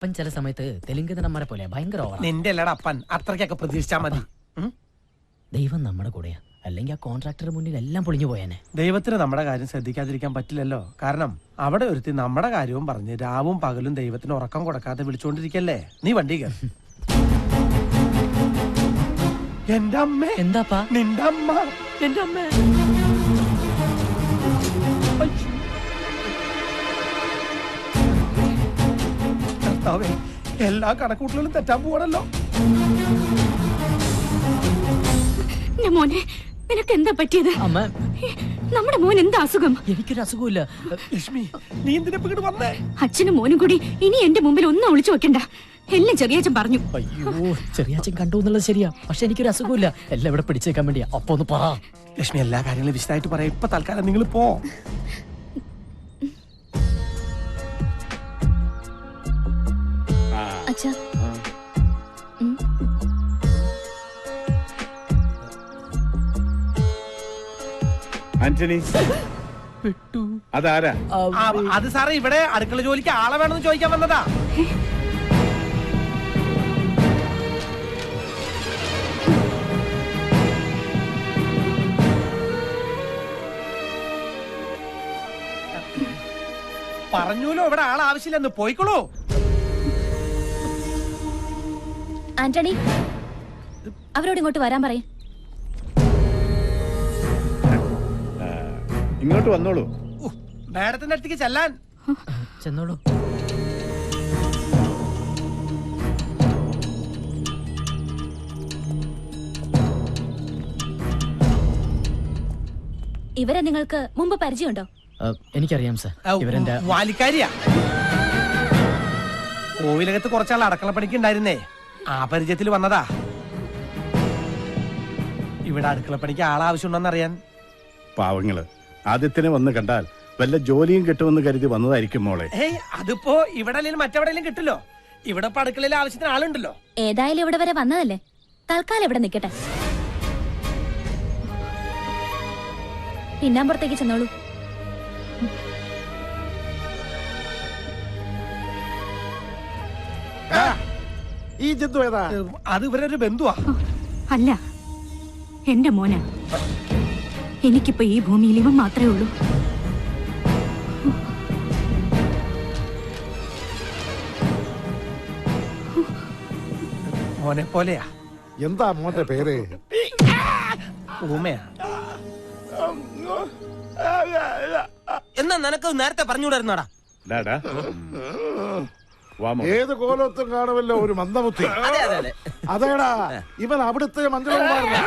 അപ്പൻ ചില സമയത്ത് തെലുങ്ക് നടന്മാരെ പോലെ ഭയങ്കര ഓവറാ. നിന്റെ അല്ലടാ അപ്പൻ, അത്രയ്ക്കൊക്കെ പ്രതീക്ഷിച്ചാ മതി. ദൈവം നമ്മുടെ കൂടെയാ, അല്ലെങ്കിൽ ആ കോൺട്രാക്ടർ മുന്നിൽ എല്ലാം പൊളിഞ്ഞു പോയാനെ. ദൈവത്തിന് നമ്മുടെ കാര്യം ശ്രദ്ധിക്കാതിരിക്കാൻ പറ്റില്ലല്ലോ. കാരണം അവിടെ ഒരുത്തി നമ്മുടെ കാര്യവും പറഞ്ഞ് രാവും പകലും ദൈവത്തിന് ഉറക്കം കൊടുക്കാതെ വിളിച്ചോണ്ടിരിക്കല്ലേ. നീ വണ്ടി കയറി. എന്റെ അമ്മ. എന്താപ്പാ? നിന്റെ അമ്മ. എന്റെ അമ്മ. എല്ലാ കണക്കൂട്ടലും തെറ്റാൻ പോവാണല്ലോ. മോനെ, നിനക്ക് എന്താ പറ്റിയത്? അമ്മ, നമ്മുടെ മോൻ എന്താ അസുഖം? എനിക്കൊരു അസുഖമില്ല. ലക്ഷ്മി, നീ എന്തിനാ ഇങ്ങോട്ട് വന്നേ? അച്ഛനും മോനും കൂടി ഇനി എന്റെ മുമ്പിൽ ഒന്നും ഒളിച്ചു വെക്കണ്ട. എല്ലാം ചെറിയച്ഛൻ പറഞ്ഞു. അയ്യോ, ചെറിയച്ഛൻ കണ്ടു എന്നുള്ളത് ശരിയാ, പക്ഷെ എനിക്കൊരു അസുഖമില്ല. എല്ലാം ഇവിടെ പിടിച്ചേക്കാൻ വേണ്ടിയാ. അപ്പൊ ഒന്ന് പറ ലക്ഷ്മി. എല്ലാ കാര്യങ്ങളും വിശദമായിട്ട് പറയാം. ഇപ്പൊ തൽക്കാലം നിങ്ങൾ പോ. അച്ഛാ, ആന്റണി, അതാരാ? അത് സാറേ, ഇവിടെ അടുക്കള ജോലിക്ക് ആളെ വേണമെന്ന് ചോദിക്കാൻ വന്നതാ. പറഞ്ഞൂലോ ഇവിടെ ആൾ ആവശ്യമില്ലെന്ന്. പോയിക്കോളൂ. ആന്റണി, അവരോട് ഇങ്ങോട്ട് വരാൻ പറയും. ഇങ്ങോട്ട് വന്നോളൂ. മാഡത്തിന്റെ അടുത്തേക്ക് ചെല്ലാൻ. ചെന്നോളൂ. ഇവരെ നിങ്ങൾക്ക് മുമ്പ് പരിചയമുണ്ടോ? എനിക്കറിയാം സാർ, ഇവരെന്റെ വാലിക്കാരിയാ. കോവിലകത്ത് കുറച്ചാൾ അടുക്കളപ്പണിക്ക് ഉണ്ടായിരുന്നേ, ആ പരിചയത്തിൽ വന്നതാ. ഇവിടെ അടുക്കളപ്പണിക്ക് ആളാവശ്യമുണ്ടോന്ന് അറിയാൻ. പാവങ്ങള് ആദ്യത്തിനെ വന്ന് കണ്ടാൽ വല്ല ജോലിയും കിട്ടുമെന്ന് കരുതി വന്നതായിരിക്കും മോളെ. അതിപ്പോ ഇവിടെ അല്ലെങ്കിൽ മറ്റെവിടെയെങ്കിലും കിട്ടില്ലോ. ഇവിടെ ഇപ്പൊ അടുക്കളയിൽ ആവശ്യത്തിന് ആളുണ്ടല്ലോ. ഏതായാലും ഇവിടെ വരെ വന്നതല്ലേ, തൽക്കാലം ഇവിടെ നിൽക്കട്ടെ. പിന്നാമ്പുറത്തേക്ക് ചെന്നോളൂ. ഈ ജന്തു ഏതാ? അത് ഇവരൊരു ബന്ധുവാ. അല്ല, എന്റെ മോന. എനിക്കിപ്പോ ഈ ഭൂമിയിൽ ഇവൻ മാത്രമേ ഉള്ളൂ. മോനെ പോലെയാ. എന്താ മോന്റെ പേര്? ഊമയാ. എന്നാ നിനക്ക് നേരത്തെ പറഞ്ഞുകൂടായിരുന്നോടാ? ഏത് കോലത്തും കാണുമല്ലോ ഒരു മന്ദബുദ്ധി. അതേടാ, ഇവൻ അവിടുത്തെ മഞ്ജുകുമാരനാ.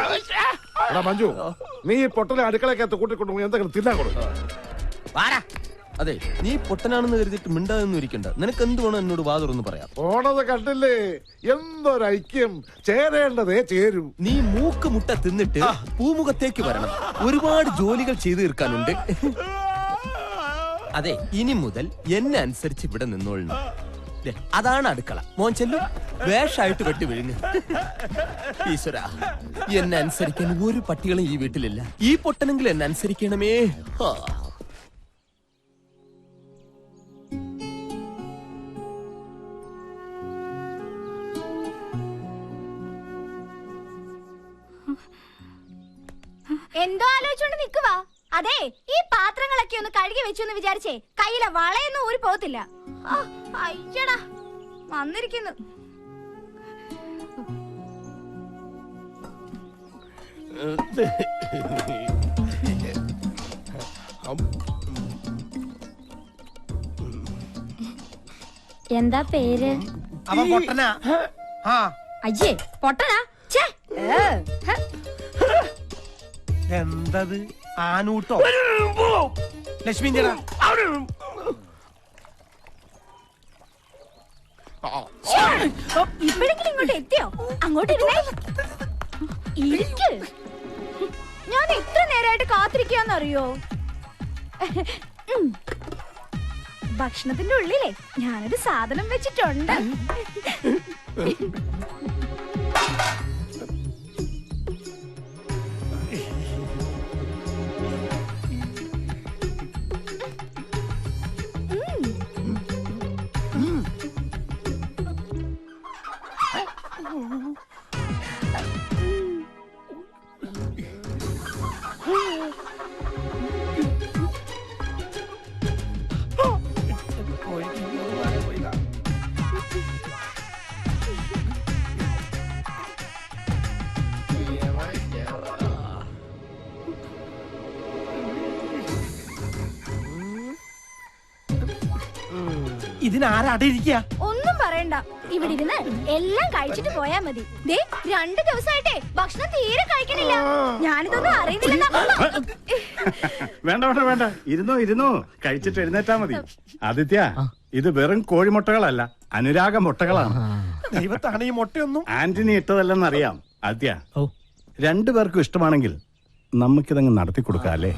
മഞ്ജു, നീ പൊട്ടലെ അടുക്കളക്കകത്ത് കൂട്ടിക്കൊണ്ടു എന്തെങ്കിലും തിന്നാൻ കൊടുക്കും. അതെ, നീ പൊട്ടനാണെന്ന് കരുതിട്ട് മിണ്ടാതൊന്നും ഇരിക്കണ്ട. നിനക്ക് എന്ത് വേണം എന്നോട് വാ തുറന്ന് പറയാം. പോണത് കണ്ടില്ലേ, എന്തൊരൈക്യം. ചേരേണ്ടതേ ചേരൂ. നീ മൂക്ക് മുട്ട തിന്നിട്ട് പൂമുഖത്തേക്ക് വരണം. ഒരുപാട് ജോലികൾ ചെയ്തു തീർക്കാനുണ്ട്. അതെ, ഇനി മുതൽ എന്നെ അനുസരിച്ച് ഇവിടെ നിന്നോളണം. അതാണ് അടുക്കള. മോൻ ചെല്ലും, വേഷായിട്ട് വെട്ടി വിഴുങ്ങ്. ഈശ്വര, എന്നെ അനുസരിക്കാൻ ഒരു പട്ടികളും ഈ വീട്ടിലില്ല. ഈ പൊട്ടനെങ്കിലും എന്നെ അനുസരിക്കണമേ. എന്തോ ആലോചിച്ചോണ്ട് നിക്കുവാ. അതെ, ഈ പാത്രങ്ങളൊക്കെ ഒന്ന് കഴുകി വെച്ചു എന്ന് വിചാരിച്ചേ കയ്യിലെ വളയൊന്നും ഊരി പോകത്തില്ല. അയ്യടാ, വന്നിരിക്കുന്നു. എന്താ പേര്? അവൻ പൊട്ടനാ. അയ്യേ, പൊട്ടനാ. എന്തത് ആനൂട്ടോ? ലക്ഷ്മി ഇപ്പോഴെങ്കിലും ഇങ്ങോട്ട് എത്തിയോ? അങ്ങോട്ട് ഇരിക്ക്. ഞാൻ എത്ര നേരമായിട്ട് കാത്തിരിക്കാന്നറിയോ? ഭക്ഷണത്തിന്റെ ഉള്ളിലേ ഞാനൊരു സാധനം വെച്ചിട്ടുണ്ട്. ഇതിനാരാടെ ഇരിക്കുക? ഒന്നും പറയണ്ട, ഇവിടെ ഇരുന്ന് എല്ലാം കഴിച്ചിട്ട് പോയാ മതി. ദേ 2 ദിവസമായിട്ടേ ഭക്ഷണം തീരെ കഴിക്കണില്ല. ഞാനിതൊന്നും അറിയുന്നില്ല. വേണ്ട വേണ്ട വേണ്ട, ഇരുന്നോ കഴിച്ചിട്ട് എഴുന്നേറ്റാ മതി. ആദിത്യ, ഇത് വെറും കോഴിമുട്ടകളല്ല, അനുരാഗ മുട്ടകളാണ്. ദൈവത്താണ് ഈ മുട്ടയൊന്നും. ആന്റണി ഇട്ടതല്ലെന്നറിയാം. ആദിത്യ, ഓ 2 പേർക്കും ഇഷ്ടമാണെങ്കിൽ നമുക്കിതങ്ങ് നടത്തി കൊടുക്കാം അല്ലേ?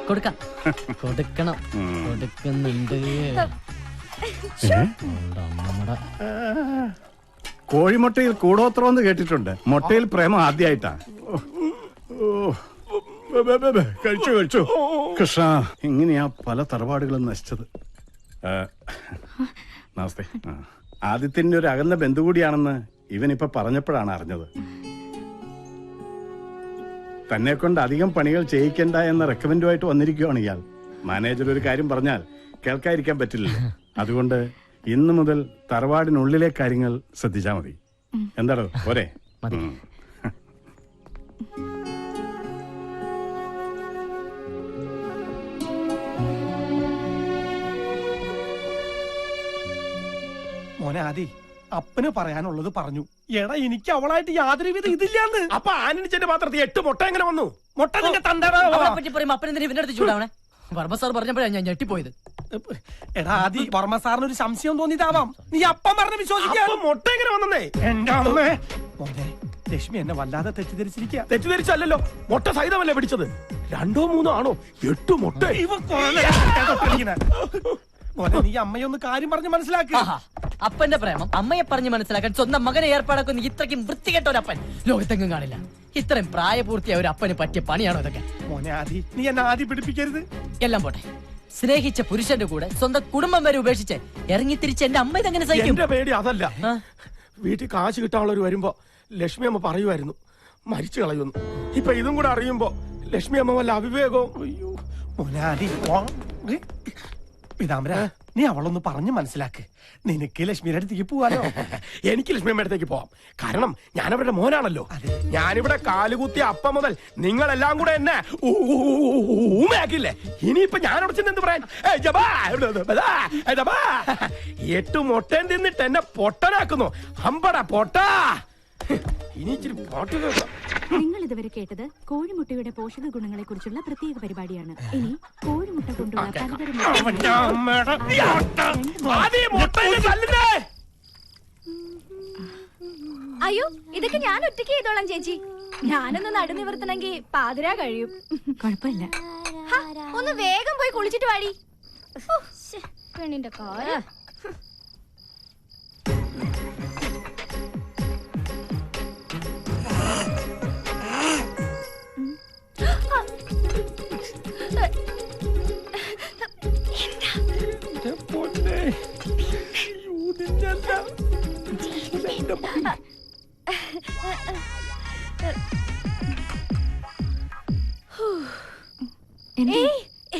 കൊടുക്കണം കൊടുക്കുന്നുണ്ട്. നമ്മുടെ കോഴിമുട്ടയിൽ കൂടോത്രം എന്ന് കേട്ടിട്ടുണ്ട്, മുട്ടയിൽ പ്രേമം ആദ്യമായിട്ടാ. കഴിച്ചു കൃഷ്ണ, ഇങ്ങനെയാ പല തറവാടുകളും നശിച്ചത്. നമസ്തേ. ആദിത്യന്റെ ഒരു അകന്ന ബന്ധു കൂടിയാണെന്ന് ഇവനിപ്പൊ പറഞ്ഞപ്പോഴാണ് അറിഞ്ഞത്. തന്നെ കൊണ്ട് അധികം പണികൾ ചെയ്യിക്കണ്ട എന്ന റെക്കമെൻഡുമായിട്ട് വന്നിരിക്കുകയാണ് ഇയാൾ. മാനേജർ ഒരു കാര്യം പറഞ്ഞാൽ കേൾക്കാതിരിക്കാൻ പറ്റില്ലല്ലോ. അതുകൊണ്ട് ഇന്നു മുതൽ തറവാടിനുള്ളിലെ കാര്യങ്ങൾ ശ്രദ്ധിച്ചാൽ മതി. എന്താടോ പോരെ? മോനെ ആദി, അപ്പന് പറയാനുള്ളത് പറഞ്ഞു. എടാ, എനിക്ക് അവളായിട്ട് യാതൊരു വിധ ഇതില്ലാന്ന്. അപ്പൊ ആനന്ദിച്ചെന്റെ പാത്രത്തിൽ 8 മുട്ട എങ്ങനെ വന്നു? മുട്ട നിന്റെ തന്തടാ. പറ്റി പറയുമ്പോ അപ്പനെന്തിനാ ഇവന്റെ അടുത്ത് ചൂടാവണേ? വർമ്മ സാർ പറഞ്ഞപ്പോഴാണ് ഞാൻ ഞെട്ടിപ്പോയത്. എടാ ആദി, വർമ്മ സാറിന് ഒരു സംശയം തോന്നിയതാവാം. നീ അപ്പം പറഞ്ഞ് വിശ്വസിക്കാൻ. മുട്ട എങ്ങനെ വന്നേ? എന്റെ അമ്മേ. മോനെ, ലക്ഷ്മി എന്നെ വല്ലാതെ തെറ്റിദ്ധരിച്ചിരിക്കുക. തെറ്റിദ്ധരിച്ചല്ലോ, മുട്ട സഹിതമല്ലേ പിടിച്ചത്. 2 3 ആണോ? 8 മുട്ട. മോനെ, നീ അമ്മയൊന്ന് കാര്യം പറഞ്ഞ് മനസ്സിലാക്കുക. അപ്പന്റെ പ്രേമം അമ്മയെ പറഞ്ഞ് മനസ്സിലാക്കാൻ സ്വന്തം മകനെ ഏർപ്പാടാക്കുന്ന ഇത്രയ്ക്കും വൃത്തികെട്ട ഒരു അപ്പൻ ലോകത്തെങ്ങും കാണില്ല. ഇത്രയും പ്രായപൂർത്തിയായ ഒരു അപ്പന് പറ്റിയ പണിയാണോ ഇതൊക്കെ? മോനെ ആദി, നീ എന്നെ ആദി പിടിപ്പിക്കരുത്. എല്ലാം പോട്ടെ, സ്നേഹിച്ച പുരുഷന്റെ കൂടെ സ്വന്തം കുടുംബം വരെ ഉപേക്ഷിച്ച് ഇറങ്ങി തിരിച്ച് എന്റെ അമ്മ ഇതെങ്ങനെ സഹിക്കും? എന്റെ പേടി അതല്ല. വീട്ടിൽ കാശ് കിട്ടാനുള്ളവർ വരുമ്പോ ലക്ഷ്മി അമ്മ പറയുമായിരുന്നു മരിച്ചു കളയുന്നു. ഇപ്പൊ ഇതും കൂടെ അറിയുമ്പോ ലക്ഷ്മി അമ്മ വല്ല അവിവേകവും. അയ്യോ മോനെ ആദി, പീതാംബര, നീ അവളൊന്ന് പറഞ്ഞ് മനസ്സിലാക്ക്. നിനക്ക് ലക്ഷ്മിയുടെ അടുത്തേക്ക് പോവാലോ. എനിക്ക് ലക്ഷ്മി അമ്മയുടെ അടുത്തേക്ക് പോവാം. കാരണം ഞാൻ അവരുടെ മോനാണല്ലോ. ഞാനിവിടെ കാലുകുത്തിയ അപ്പം മുതൽ നിങ്ങളെല്ലാം കൂടെ എന്നെ ഊമയാക്കില്ലേ. ഇനിയിപ്പൊ ഞാൻ ഉടച്ചു എന്ത് പറയാൻ? 8 മുട്ടയും തിന്നിട്ട് എന്നെ പൊട്ടനാക്കുന്നു. അമ്പട പൊട്ടാ. ഇനി ഇച്ചിരി പാട്ട് കേൾക്കാം. നിങ്ങൾ ഇതുവരെ കേട്ടത് കോഴിമുട്ടയുടെ പോഷക ഗുണങ്ങളെ കുറിച്ചുള്ള പ്രത്യേക പരിപാടിയാണ്. ഇനി കോഴിമുട്ട കൊണ്ടുള്ള പലതരം അയ്യോ, ഇതൊക്കെ ഞാൻ ഒറ്റയ്ക്ക് ചെയ്തോളാം ചേച്ചി. ഞാനൊന്ന് നടുനിവർത്തണമെങ്കിൽ പാതിരാ കഴിയും. കുഴപ്പമില്ല. ഒന്ന് വേഗം പോയി കുളിച്ചിട്ട് വാടി. പെണ്ണിന്റെ കാര്യം.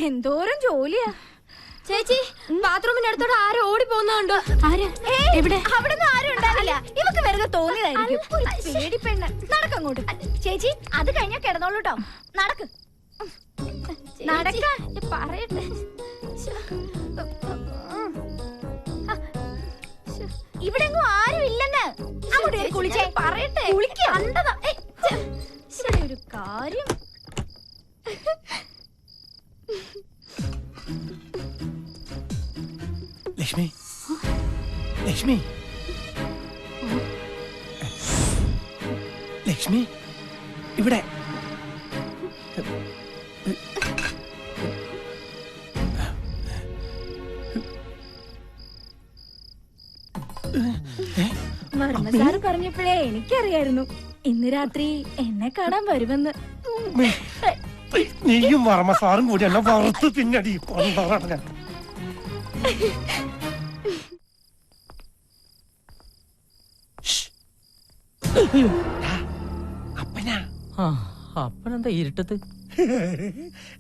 എന്തോരം ജോലിയാ ചേച്ചി. ബാത്റൂമിന്റെ അടുത്തോടെ ആരോ ഓടി പോകുന്നുണ്ടോ? എവിടെ? അവിടെ നിന്ന് ആരും ഉണ്ടാവില്ല. ഇവക്ക് വെറുതെ തോന്നിയതായിരിക്കും. പേടി പെണ്ണ്. നടക്കങ്ങോട്ട് ചേച്ചി. അത് കഴിഞ്ഞാ കിടന്നോളൂ കേട്ടോ. നടക്ക് നടക്കാൻ പറയട്ടെ. ഇവിടെ എങ്ങും ആരും ഇല്ലെന്ന്. അങ്ങോട്ട് കുളിച്ചേ പറയട്ടെ. കണ്ടതാ ഒരു കാര്യം. ലക്ഷ്മി, ലക്ഷ്മി, ലക്ഷ്മി, ഇവിടെ. വർമ്മസാറ് പറഞ്ഞപ്പോഴേ എനിക്കറിയായിരുന്നു ഇന്ന് രാത്രി എന്നെ കാണാൻ വരുമെന്ന്. നീയും വർമ്മ സാറും കൂടി എന്നെ വറുത്ത് തിന്നടി. അപ്പനാ. അപ്പനെന്താ ഇരുട്ടത്ത്?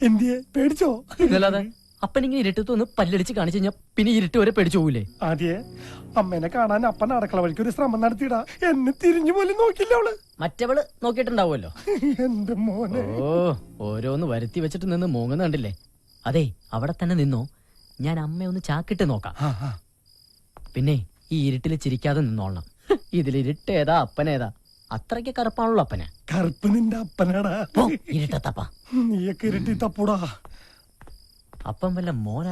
എന്തിയെ പേടിച്ചോ? ഇതല്ലാതെ അപ്പനിങ്ങനെ ഇരുട്ടത്ത് ഒന്ന് പല്ലടിച്ച് കാണിച്ചു കഴിഞ്ഞാൽ പിന്നെ ഇരുട്ട് വരെ പേടിച്ചു പോകൂലേ? ആദ്യേ അമ്മേനെ കാണാൻ അപ്പൻ അടക്കള വഴിക്ക് ഒരു ശ്രമം നടത്തിയിടാ. എന്നെ തിരിഞ്ഞു പോലും നോക്കില്ല അവള്. മറ്റവള് നോക്കിയിട്ടുണ്ടാവുമല്ലോ. എന്റെ മോനെ. ഓ, ഓരോന്ന് വരുത്തി വെച്ചിട്ട് നിന്ന് മൂങ്ങുന്ന കണ്ടില്ലേ? അതെ, അവിടെ തന്നെ നിന്നോ, ഞാൻ അമ്മയൊന്ന് ചാക്കിട്ട് നോക്കാം. പിന്നെ ഈ ഇരുട്ടിൽ ചിരിക്കാതെ നിന്നോളണം. ഇതിലിരുട്ടേതാ അപ്പനേതാ? അത്രയ്ക്ക് കറുപ്പാണല്ലോ അപ്പന്. കറുപ്പ് നിന്റെ അപ്പനാടാ. ഇരുട്ടത്തപ്പ നീയൊക്കെ ഇരുട്ടി തപ്പൂടാ. അപ്പം വല്ല മോന.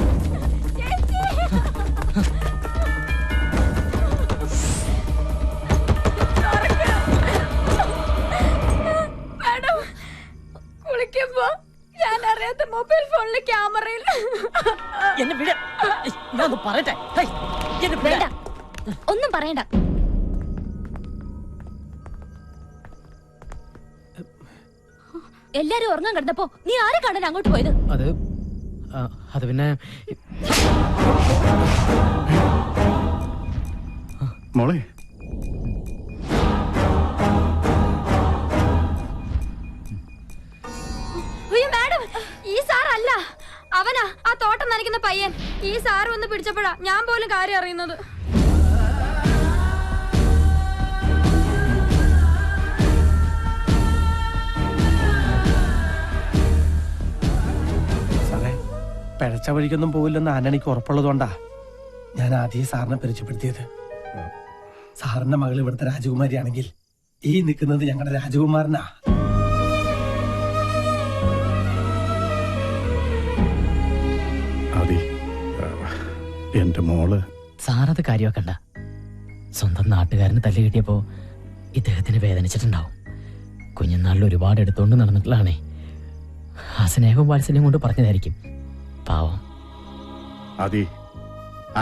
കുളിക്കുമ്പോ ഞാൻ അറിയാത്ത മൊബൈൽ ഫോണിലെ ക്യാമറയിൽ എന്നെ വിട. ഞാൻ ഒന്ന് പറയട്ടെ. ഹേയ്, എന്നെ വിട. വേണ്ട, ഒന്നും പറയണ്ട. എല്ലാരും ഉറങ്ങാൻ കിടന്നപ്പോ നീ ആരെ കാണാൻ അങ്ങോട്ട് പോയത്? അത് പിന്നെ മോളെ, അയ്യോ മാഡം, ഈ സാർ അല്ല, അവനാ ആ തോട്ടം നനയ്ക്കുന്ന പയ്യൻ. ഈ സാർ വന്ന് പിടിച്ചപ്പോഴാ ഞാൻ പോലും കാര്യം അറിയുന്നത്. സാറേ, പിഴച്ച വഴിക്കൊന്നും പോവില്ലെന്ന് ആന്റണിക്ക് ഉറപ്പുള്ളതുകൊണ്ടാ ഞാൻ ആദ്യം സാറിനെ പരിചയപ്പെടുത്തിയത്. സാറിന്റെ മകൾ ഇവിടുത്തെ രാജകുമാരിയാണെങ്കിൽ ഈ നിൽക്കുന്നത് ഞങ്ങളുടെ രാജകുമാരനാ. ആദി, എന്റെ മോള്. സാറത് കാര്യമാക്കണ്ട. സ്വന്തം നാട്ടുകാരന് തല്ല് കിട്ടിയപ്പോ ഇദ്ദേഹത്തിന് വേദനിച്ചിട്ടുണ്ടാവും. കുഞ്ഞുനാളിൽ ഒരുപാട് എടുത്തോണ്ട് നടന്നിട്ടുള്ളതാണേ. ആ സ്നേഹവും വാത്സല്യം കൊണ്ട് പറഞ്ഞതായിരിക്കും. പാവം. ആദി,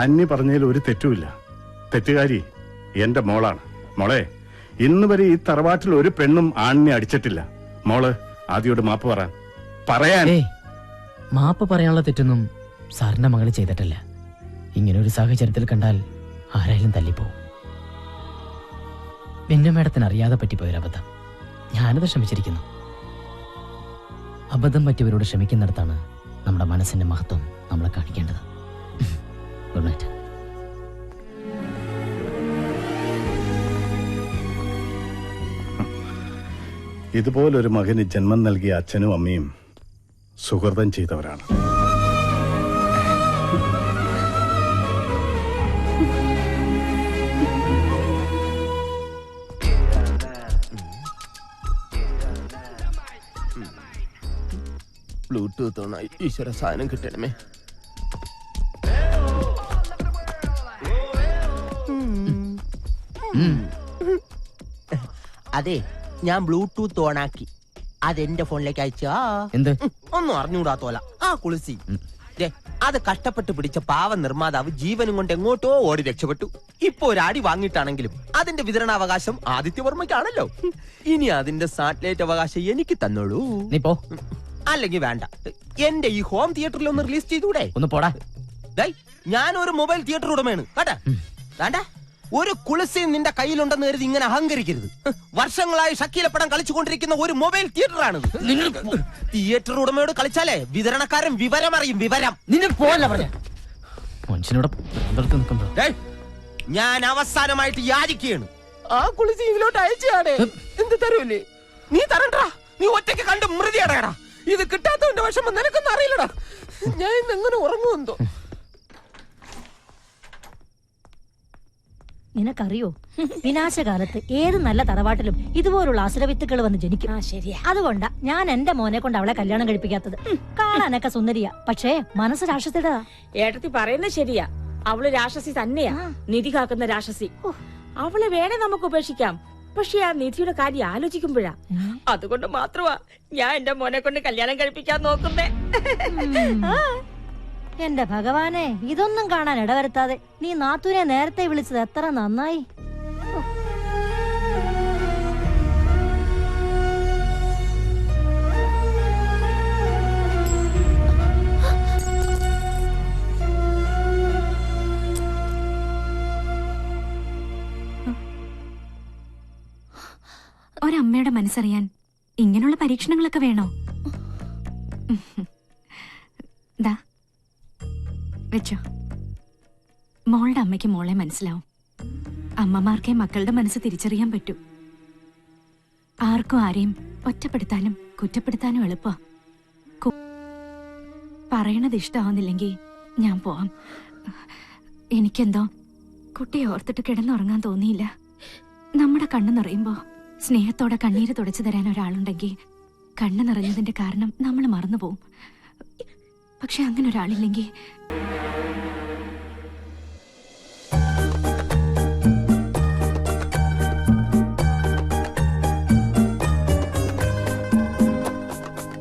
അന്നി പറഞ്ഞതിൽ ഒരു തെറ്റുമില്ല. തെറ്റുകാരി എന്റെ മോളാണ്. മോളെ, ഇന്ന് വരെ ഈ തറവാട്ടിൽ ഒരു പെണ്ണും ആണിനെ അടിച്ചിട്ടില്ല. മോള് ആദിയോട് മാപ്പ് പറയാൻ. മാപ്പ് പറയാനുള്ള തെറ്റൊന്നും സാറിന്റെ മകള് ചെയ്തിട്ടില്ല. ഇങ്ങനെ ഒരു സാഹചര്യത്തിൽ കണ്ടാൽ ആരായാലും തല്ലിപ്പോവും. പിന്നെ മേഡത്തിന് അറിയാതെ പറ്റിപ്പോയൊരബദ്ധം. ഞാനത് ക്ഷമിച്ചിരിക്കുന്നു. അബദ്ധം പറ്റിയവരോട് ക്ഷമിക്കുന്നിടത്താണ് നമ്മുടെ മനസ്സിന്റെ മഹത്വം നമ്മളെ കാണിക്കേണ്ടത്. Good night. ഇതുപോലൊരു മകന് ജന്മം നൽകിയ അച്ഛനും അമ്മയും സുഹൃതം ചെയ്തവരാണ്. ബ്ലൂടൂത്ത് ഓണായി. ഈശ്വര, സാധനം കിട്ടണമേ. അതെ, ഞാൻ ബ്ലൂടൂത്ത് ഓണാക്കി. അതെന്റെ ഫോണിലേക്ക് അയച്ചാ എന്ത്? ഒന്നും അറിഞ്ഞൂടാത്തോല ആ കുളിസി. അത് കഷ്ടപ്പെട്ട് പിടിച്ച പാവ നിർമ്മാതാവ് ജീവനും കൊണ്ട് എങ്ങോട്ടോ ഓടി രക്ഷപ്പെട്ടു. ഇപ്പൊ ഒരാടി വാങ്ങിയിട്ടാണെങ്കിലും അതിന്റെ വിതരണാവകാശം ആദിത്യവർമ്മയ്ക്കാണല്ലോ. ഇനി അതിന്റെ സാറ്റലൈറ്റ് അവകാശം എനിക്ക് തന്നോളൂ. നീ പോ. അല്ലെങ്കിൽ വേണ്ട, എന്റെ ഈ ഹോം തിയേറ്ററിൽ ഒന്ന് റിലീസ് ചെയ്തൂടെ? ഒന്ന് പോടാ. ഞാനൊരു മൊബൈൽ തിയേറ്റർ ഉടമയാണ് കേട്ടാ. വേണ്ട, ഒരു കുളിസി നിന്റെ കയ്യിലുണ്ടെന്ന് കരുതി ഇങ്ങനെ അഹങ്കരിക്കരുത്. വർഷങ്ങളായി ഷക്കീലപ്പടം കളിച്ചുകൊണ്ടിരിക്കുന്ന ഒരു മൊബൈൽ തിയേറ്ററാണ്. തിയേറ്റർ ഉടമയോട് കളിച്ചാലേ വിതരണക്കാരൻ വിവരം അറിയും. വിവരം നിന്നെ പോവല്ല പറഞ്ഞ മനുഷ്യനോട് നിൽക്കുമ്പോ ഞാൻ അവസാനമായിട്ട് യാചിക്കുകയാണ്. ആ കുളിസി ഇതിലോട്ട് അയച്ചാടേ. എന്ത് തരൂല്ലേ? നീ തരണ്ടാ. നീ ഒറ്റയ്ക്ക് കണ്ട് മൃതി അടയടാ. ഇത് കിട്ടാത്തവന്റെ വിഷമം നിനക്കൊന്നും അറിയില്ലടാ. ഞാൻ ഇന്ന് എങ്ങനെ ഉറങ്ങുമെന്തോ. നിനക്കറിയോ, വിനാശകാലത്ത് ഏത് നല്ല തറവാട്ടിലും ഇതുപോലുള്ള അസുരവിത്തുക്കൾ വന്ന് ജനിക്കും. അതുകൊണ്ടാ ഞാൻ എന്റെ മോനെ കൊണ്ട് അവളെ കല്യാണം കഴിപ്പിക്കാത്തത്. കാണാനൊക്കെ സുന്ദരിയാ, പക്ഷേ മനസ്സ് രാക്ഷസിയുടെ. ഏട്ടത്തി പറയുന്നത് ശരിയാ. അവള് രാക്ഷസി തന്നെയാ, നിധി കാക്കുന്ന രാക്ഷസി. അവളെ വേണേ നമുക്ക് ഉപേക്ഷിക്കാം, പക്ഷെ ആ നിധിയുടെ കാര്യം ആലോചിക്കുമ്പോഴാ. അതുകൊണ്ട് മാത്രമാ ഞാൻ എന്റെ മോനെ കൊണ്ട് കല്യാണം കഴിപ്പിക്കാൻ നോക്കുന്നേ. എന്റെ ഭഗവാനെ, ഇതൊന്നും കാണാൻ ഇടവരുത്താതെ നീ നാത്തൂനെ നേരത്തെ വിളിച്ചത് എത്ര നന്നായി. ഒരമ്മയുടെ മനസ്സറിയാൻ ഇങ്ങനെയുള്ള പരീക്ഷണങ്ങളൊക്കെ വേണോ? ദാ വെച്ചോ. മോളുടെ അമ്മയ്ക്ക് മോളെ മനസ്സിലാവും. അമ്മമാർക്കേ മക്കളുടെ മനസ്സ് തിരിച്ചറിയാൻ പറ്റൂ. ആർക്കും ആരെയും ഒറ്റപ്പെടുത്താനും കുറ്റപ്പെടുത്താനും എളുപ്പാ. പറയണത് ഇഷ്ടമാവുന്നില്ലെങ്കിൽ ഞാൻ പോവാം. എനിക്കെന്തോ കുട്ടിയെ ഓർത്തിട്ട് കിടന്നുറങ്ങാൻ തോന്നിയില്ല. നമ്മുടെ കണ്ണ് നിറയുമ്പോ സ്നേഹത്തോടെ കണ്ണീര് തുടച്ചു തരാൻ ഒരാളുണ്ടെങ്കിൽ കണ്ണ് നിറഞ്ഞതിന്റെ കാരണം നമ്മൾ മറന്നുപോകും. പക്ഷെ അങ്ങനെ ഒരാളില്ലെങ്കിൽ